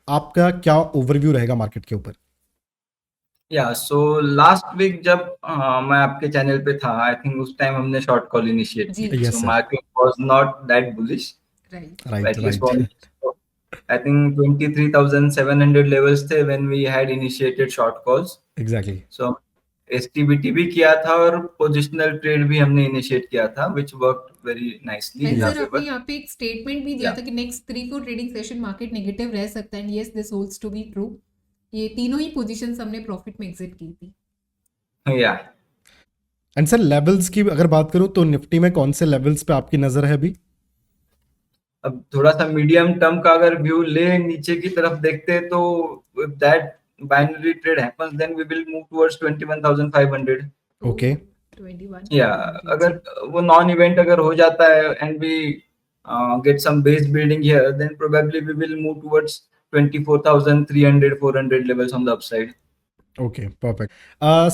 आपका क्या ओवरव्यू रहेगा मार्केट के ऊपर? या सो लास्ट वीक जब मैं आपके चैनल पे था, आई थिंक उस टाइम हमने शॉर्ट कॉल इनिशिएट जी। की थी, yes so sir. Market was not that bullish, right. Right at least right. For me. I think 23,700 levels थे when we had initiated short calls. Exactly. So STBT भी किया था और पोजिशनल ट्रेड भी हमने इनिशिएट किया था, which worked very nicely and in our sir आपने फेवर। यहाँ पे एक स्टेटमेंट भी दिया या था कि next 3-4 trading session market negative रह सकता है, and yes this holds to be true. ये तीनों ही पोजीशंस हमने प्रॉफिट में एग्जिट की थी। या एंड सर लेवल्स की अगर बात करूं तो निफ्टी में कौन से लेवल्स पे आपकी नजर है अभी? अब थोड़ा सा मीडियम टर्म का अगर व्यू ले, नीचे की तरफ देखते हैं तो that binary trade happens then we will move towards 21,500। Okay. 21 या 500 अगर जी। वो नॉन इवेंट अगर हो जाता है and we get some base building here, then probably we will move towards 24,300 400 levels on the upside. Okay perfect.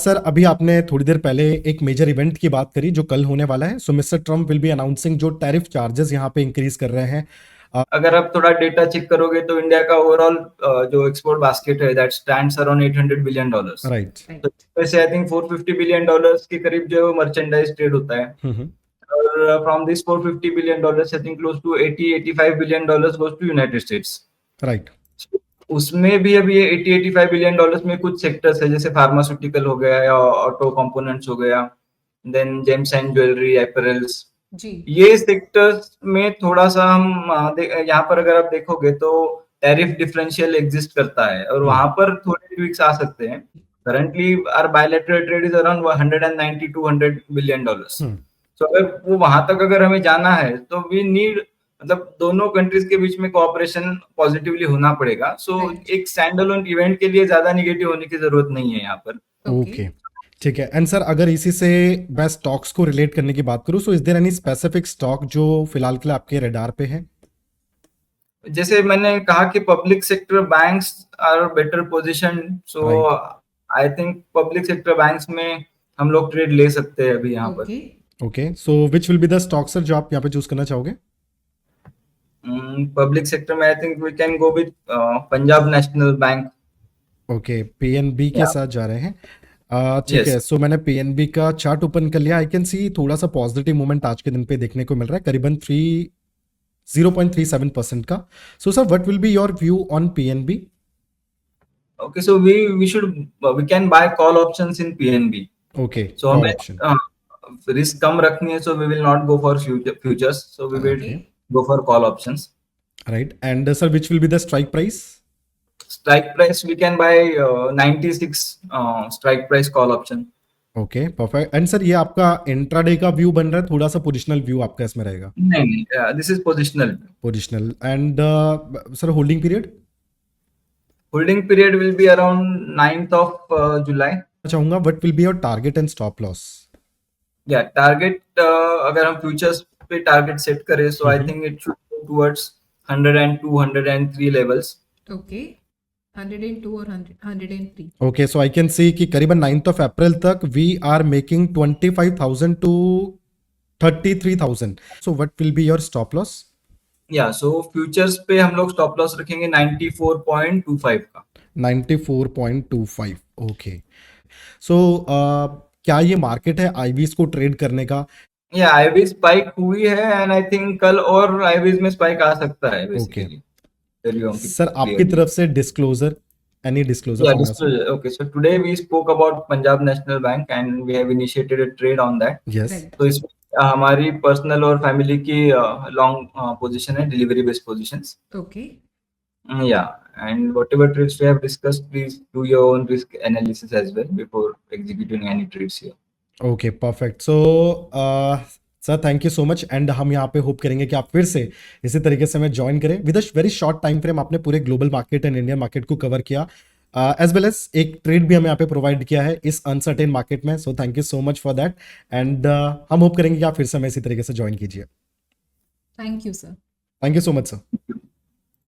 Sir अभी आपने थोड़ी देर पहले एक मेजर इवेंट की बात करी जो कल होने वाला है। So mister Trump will be announcing जो टैरिफ चार्जेस यहाँ पे इंक्रीज कर रहे हैं। अगर आप थोड़ा डेटा चेक करोगे तो इंडिया का ओवरऑल जो एक्सपोर्ट बास्केट है that stands around $800 billion. Right. तो वैसे आई थिंक $450 बिलियन के करीब जो मर्चेंडाइज ट्रेड होता है, और from this $450 billion I think close to 80-85 billion goes to United States. Right. उसमें भी अभी ये 80-85 बिलियन में कुछ सेक्टर्स है, जैसे फार्मास्यूटिकल हो गया या ऑटो कंपोनेंट्स हो गया, देन जेम्स एंड ज्वेलरी, एपरल्स, जी। ये सेक्टर्स में थोड़ा सा हम यहाँ पर अगर आप देखोगे तो टैरिफ डिफरेंशियल एग्जिस्ट करता है और वहां पर थोड़े ट्विक्स आ सकते हैं। Currently our bilateral trade is around 190-200 billion dollars. So अगर वो वहां तक अगर हमें जाना है तो वी नीड, मतलब दोनों कंट्रीज के बीच में कोऑपरेशन पॉजिटिवली होना पड़ेगा। सो Right. एक स्टैंड अलोन इवेंट के लिए ज्यादा निगेटिव होने की जरूरत नहीं है यहाँ पर। ओके ठीक है। एंड सर अगर इसी से मैं स्टॉक्स को रिलेट करने की बात करूं, so is there any specific stock जो फिलहाल के लिए आपके रडार पे है? जैसे मैंने कहा कि public sector banks are better position, so I think public sector banks में हम लोग ट्रेड ले सकते हैं अभी यहाँ पर। Okay. Okay so which will be the stock sir जो आप यहाँ पे चूज करना चाहोगे? पब्लिक सेक्टर में I think we can go with Punjab National Bank. Okay PNB के साथ जा रहे हैं। ठीक है। Yes. सो मैंने पीएनबी का चार्ट ओपन कर लिया। आई कैन सी थोड़ा सा पॉजिटिव मूवमेंट आज के दिन पे देखने को मिल रहा है, करीबन 0.37% का। So sir what will be your view on PNB? Okay, so we can buy call options in PNB. Okay So call हमें ऑप्शन। रिस्क कम रखनी है, so we will not go for futures, so we will Okay. go for call options. Right. And sir which will be the strike price? Strike price we can buy 96 strike price call option. Okay perfect. And sir ये आपका intraday का view बन रहा है, थोड़ा सा positional view आपका इसमें रहेगा? नहीं, this is positional. Positional. And sir holding period? Holding period will be around 9th of July. चाहूंगा what will be your target and stop loss? Yeah, target अगर हम futures पे target set करें, so I think it should go towards 102, 103 levels. Okay 102 और 103। Okay so I can see कि करीबन 9th of April तक we are making 25,000 to 33,000। So what will be your stop loss? या so futures पे हम लोग stop loss रखेंगे 94.25 का। 94.25। ओके सो क्या ये मार्केट है आईवीज को ट्रेड करने का? या आईवी स्पाइक हुई है एंड आई थिंक कल और आईवीज में स्पाइक आ सकता है बेसिकली। सर आपकी तरफ से disclosure, any disclosure? Yeah, disclosure. Okay, so today we spoke about Punjab National Bank and we have initiated a trade on that. Yes. तो इसमें हमारी पर्सनल और फैमिली की लॉन्ग पोजीशन है, delivery based positions. Okay. Yeah, and whatever trades we have discussed, please do your own risk analysis as well before executing any trades here. Okay perfect. So sir thank you so much. And हम यहाँ पे hope करेंगे कि आप फिर से इसी तरीके से हमें ज्वाइन करें। With a very short time frame आपने पूरे global market and Indian market को कवर किया, एज वेल एज एक ट्रेड भी हमें यहाँ पे प्रोवाइड किया है इस अनसर्टेन मार्केट में। So thank you so much for that. And हम होप करेंगे कि आप फिर से हमें इसी तरीके से ज्वाइन कीजिए। Thank you sir. Thank you so much sir.